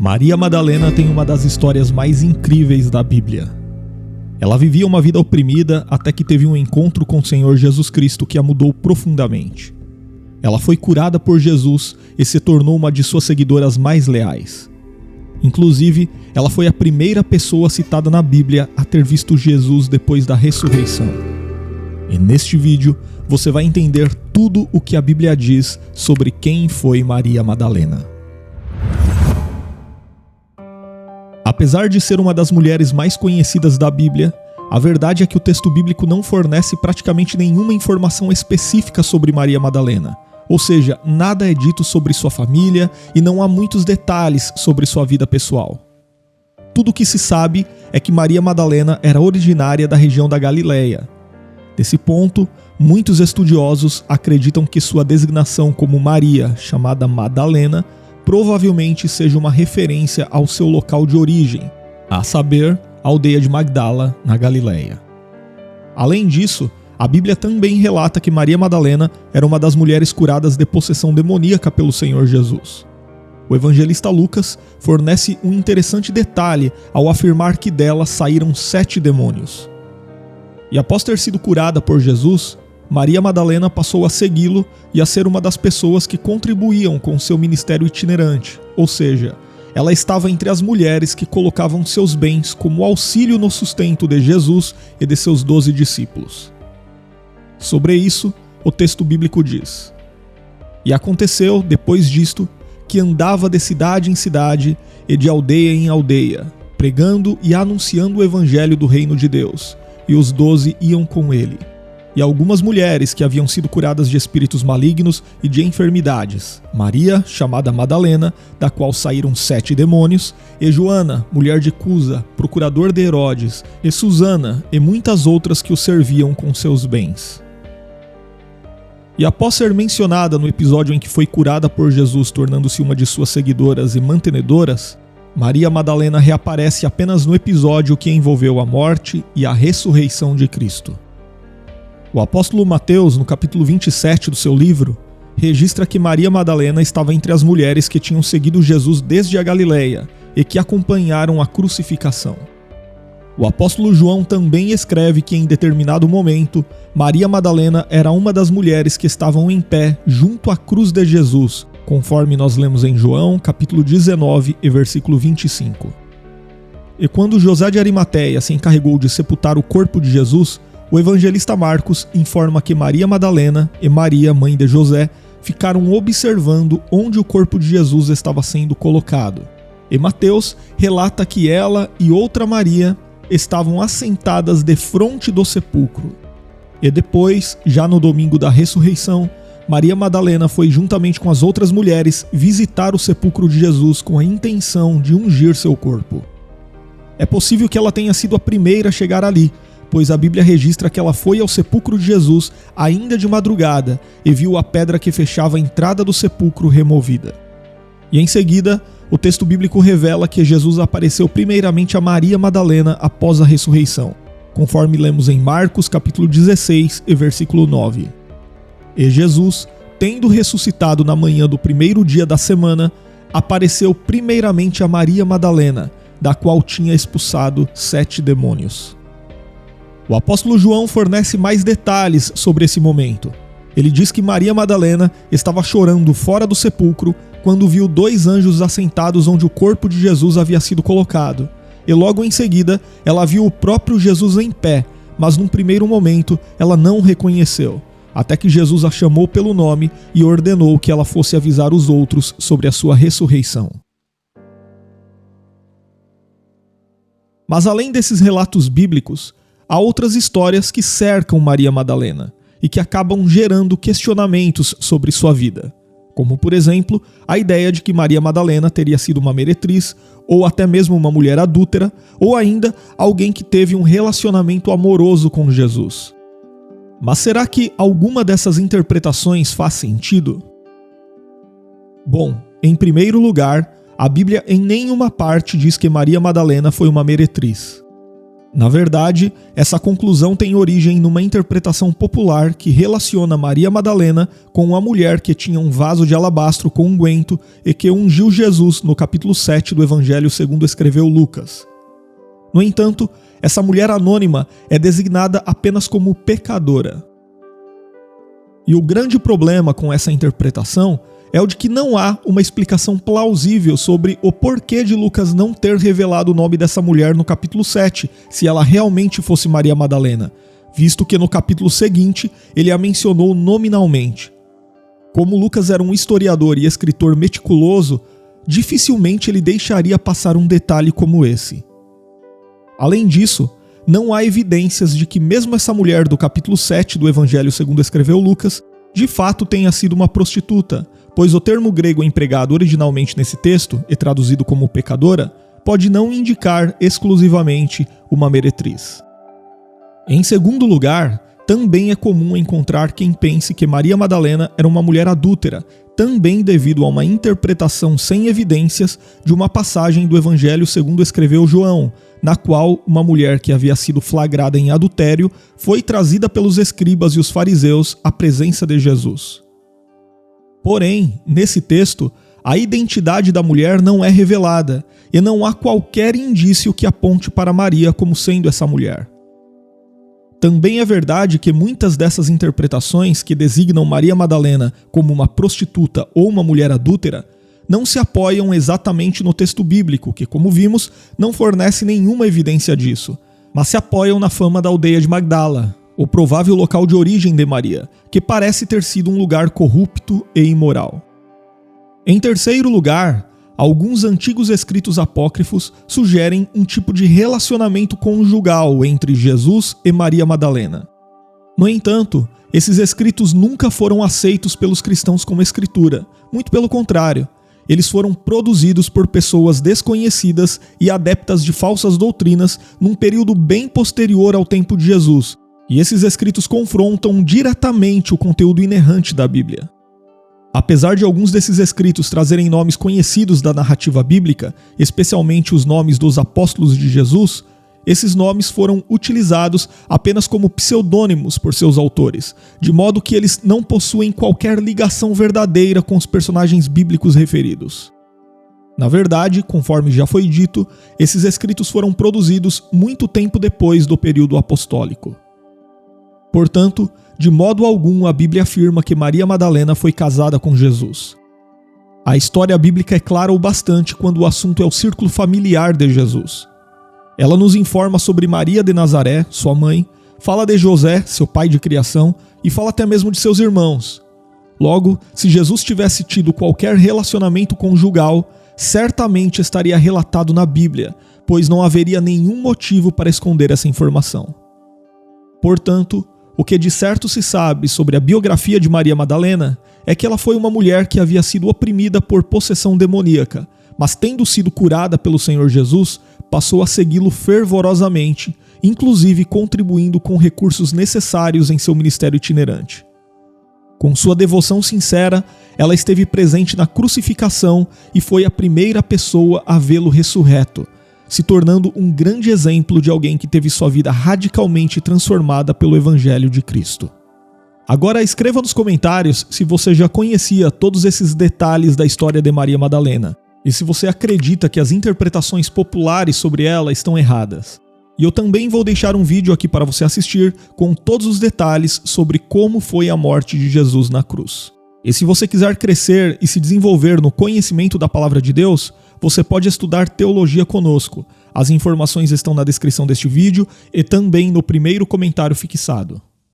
Maria Madalena tem uma das histórias mais incríveis da Bíblia. Ela vivia uma vida oprimida até que teve um encontro com o Senhor Jesus Cristo que a mudou profundamente. Ela foi curada por Jesus e se tornou uma de suas seguidoras mais leais. Inclusive, ela foi a primeira pessoa citada na Bíblia a ter visto Jesus depois da ressurreição. E neste vídeo, você vai entender tudo o que a Bíblia diz sobre quem foi Maria Madalena. Apesar de ser uma das mulheres mais conhecidas da Bíblia, a verdade é que o texto bíblico não fornece praticamente nenhuma informação específica sobre Maria Madalena. Ou seja, nada é dito sobre sua família e não há muitos detalhes sobre sua vida pessoal. Tudo o que se sabe é que Maria Madalena era originária da região da Galileia. Desse ponto, muitos estudiosos acreditam que sua designação como Maria, chamada Madalena, provavelmente seja uma referência ao seu local de origem, a saber, a aldeia de Magdala, na Galileia. Além disso, a Bíblia também relata que Maria Madalena era uma das mulheres curadas de possessão demoníaca pelo Senhor Jesus. O evangelista Lucas fornece um interessante detalhe ao afirmar que dela saíram 7 demônios. E após ter sido curada por Jesus, Maria Madalena passou a segui-lo e a ser uma das pessoas que contribuíam com seu ministério itinerante, ou seja, ela estava entre as mulheres que colocavam seus bens como auxílio no sustento de Jesus e de seus 12 discípulos. Sobre isso, o texto bíblico diz: E aconteceu, depois disto, que andava de cidade em cidade e de aldeia em aldeia, pregando e anunciando o evangelho do reino de Deus, e os 12 iam com ele. E algumas mulheres que haviam sido curadas de espíritos malignos e de enfermidades, Maria, chamada Madalena, da qual saíram 7 demônios, e Joana, mulher de Cusa, procurador de Herodes, e Susana, e muitas outras que o serviam com seus bens. E após ser mencionada no episódio em que foi curada por Jesus, tornando-se uma de suas seguidoras e mantenedoras, Maria Madalena reaparece apenas no episódio que envolveu a morte e a ressurreição de Cristo. O apóstolo Mateus, no capítulo 27 do seu livro, registra que Maria Madalena estava entre as mulheres que tinham seguido Jesus desde a Galileia e que acompanharam a crucificação. O apóstolo João também escreve que em determinado momento, Maria Madalena era uma das mulheres que estavam em pé junto à cruz de Jesus, conforme nós lemos em João, capítulo 19 e versículo 25. E quando José de Arimateia se encarregou de sepultar o corpo de Jesus, o evangelista Marcos informa que Maria Madalena e Maria, mãe de José, ficaram observando onde o corpo de Jesus estava sendo colocado. E Mateus relata que ela e outra Maria estavam assentadas defronte do sepulcro. E depois, já no domingo da ressurreição, Maria Madalena foi juntamente com as outras mulheres visitar o sepulcro de Jesus com a intenção de ungir seu corpo. É possível que ela tenha sido a primeira a chegar ali, pois a Bíblia registra que ela foi ao sepulcro de Jesus ainda de madrugada e viu a pedra que fechava a entrada do sepulcro removida. E em seguida, o texto bíblico revela que Jesus apareceu primeiramente a Maria Madalena após a ressurreição, conforme lemos em Marcos capítulo 16 e versículo 9. E Jesus, tendo ressuscitado na manhã do primeiro dia da semana, apareceu primeiramente a Maria Madalena, da qual tinha expulsado 7 demônios. O apóstolo João fornece mais detalhes sobre esse momento. Ele diz que Maria Madalena estava chorando fora do sepulcro quando viu 2 anjos assentados onde o corpo de Jesus havia sido colocado. E logo em seguida, ela viu o próprio Jesus em pé, mas num primeiro momento ela não o reconheceu, até que Jesus a chamou pelo nome e ordenou que ela fosse avisar os outros sobre a sua ressurreição. Mas além desses relatos bíblicos, há outras histórias que cercam Maria Madalena e que acabam gerando questionamentos sobre sua vida, como por exemplo, a ideia de que Maria Madalena teria sido uma meretriz, ou até mesmo uma mulher adúltera, ou ainda alguém que teve um relacionamento amoroso com Jesus. Mas será que alguma dessas interpretações faz sentido? Bom, em primeiro lugar, a Bíblia em nenhuma parte diz que Maria Madalena foi uma meretriz. Na verdade, essa conclusão tem origem numa interpretação popular que relaciona Maria Madalena com uma mulher que tinha um vaso de alabastro com unguento e que ungiu Jesus no capítulo 7 do Evangelho segundo escreveu Lucas. No entanto, essa mulher anônima é designada apenas como pecadora. E o grande problema com essa interpretação é o de que não há uma explicação plausível sobre o porquê de Lucas não ter revelado o nome dessa mulher no capítulo 7, se ela realmente fosse Maria Madalena, visto que no capítulo seguinte ele a mencionou nominalmente. Como Lucas era um historiador e escritor meticuloso, dificilmente ele deixaria passar um detalhe como esse. Além disso, não há evidências de que mesmo essa mulher do capítulo 7 do Evangelho segundo escreveu Lucas, de fato tenha sido uma prostituta, pois o termo grego empregado originalmente nesse texto, e traduzido como pecadora, pode não indicar exclusivamente uma meretriz. Em segundo lugar, também é comum encontrar quem pense que Maria Madalena era uma mulher adúltera, também devido a uma interpretação sem evidências de uma passagem do Evangelho segundo escreveu João, na qual uma mulher que havia sido flagrada em adultério foi trazida pelos escribas e os fariseus à presença de Jesus. Porém, nesse texto, a identidade da mulher não é revelada e não há qualquer indício que aponte para Maria como sendo essa mulher. Também é verdade que muitas dessas interpretações que designam Maria Madalena como uma prostituta ou uma mulher adúltera não se apoiam exatamente no texto bíblico, que, como vimos, não fornece nenhuma evidência disso, mas se apoiam na fama da aldeia de Magdala, o provável local de origem de Maria, que parece ter sido um lugar corrupto e imoral. Em terceiro lugar, alguns antigos escritos apócrifos sugerem um tipo de relacionamento conjugal entre Jesus e Maria Madalena. No entanto, esses escritos nunca foram aceitos pelos cristãos como escritura, muito pelo contrário. Eles foram produzidos por pessoas desconhecidas e adeptas de falsas doutrinas num período bem posterior ao tempo de Jesus, e esses escritos confrontam diretamente o conteúdo inerrante da Bíblia. Apesar de alguns desses escritos trazerem nomes conhecidos da narrativa bíblica, especialmente os nomes dos apóstolos de Jesus, esses nomes foram utilizados apenas como pseudônimos por seus autores, de modo que eles não possuem qualquer ligação verdadeira com os personagens bíblicos referidos. Na verdade, conforme já foi dito, esses escritos foram produzidos muito tempo depois do período apostólico. Portanto, de modo algum a Bíblia afirma que Maria Madalena foi casada com Jesus. A história bíblica é clara o bastante quando o assunto é o círculo familiar de Jesus. Ela nos informa sobre Maria de Nazaré, sua mãe, fala de José, seu pai de criação, e fala até mesmo de seus irmãos. Logo, se Jesus tivesse tido qualquer relacionamento conjugal, certamente estaria relatado na Bíblia, pois não haveria nenhum motivo para esconder essa informação. Portanto, o que de certo se sabe sobre a biografia de Maria Madalena é que ela foi uma mulher que havia sido oprimida por possessão demoníaca, mas tendo sido curada pelo Senhor Jesus, passou a segui-lo fervorosamente, inclusive contribuindo com recursos necessários em seu ministério itinerante. Com sua devoção sincera, ela esteve presente na crucificação e foi a primeira pessoa a vê-lo ressurreto, se tornando um grande exemplo de alguém que teve sua vida radicalmente transformada pelo Evangelho de Cristo. Agora escreva nos comentários se você já conhecia todos esses detalhes da história de Maria Madalena, e se você acredita que as interpretações populares sobre ela estão erradas. E eu também vou deixar um vídeo aqui para você assistir com todos os detalhes sobre como foi a morte de Jesus na cruz. E se você quiser crescer e se desenvolver no conhecimento da Palavra de Deus, você pode estudar teologia conosco. As informações estão na descrição deste vídeo e também no primeiro comentário fixado.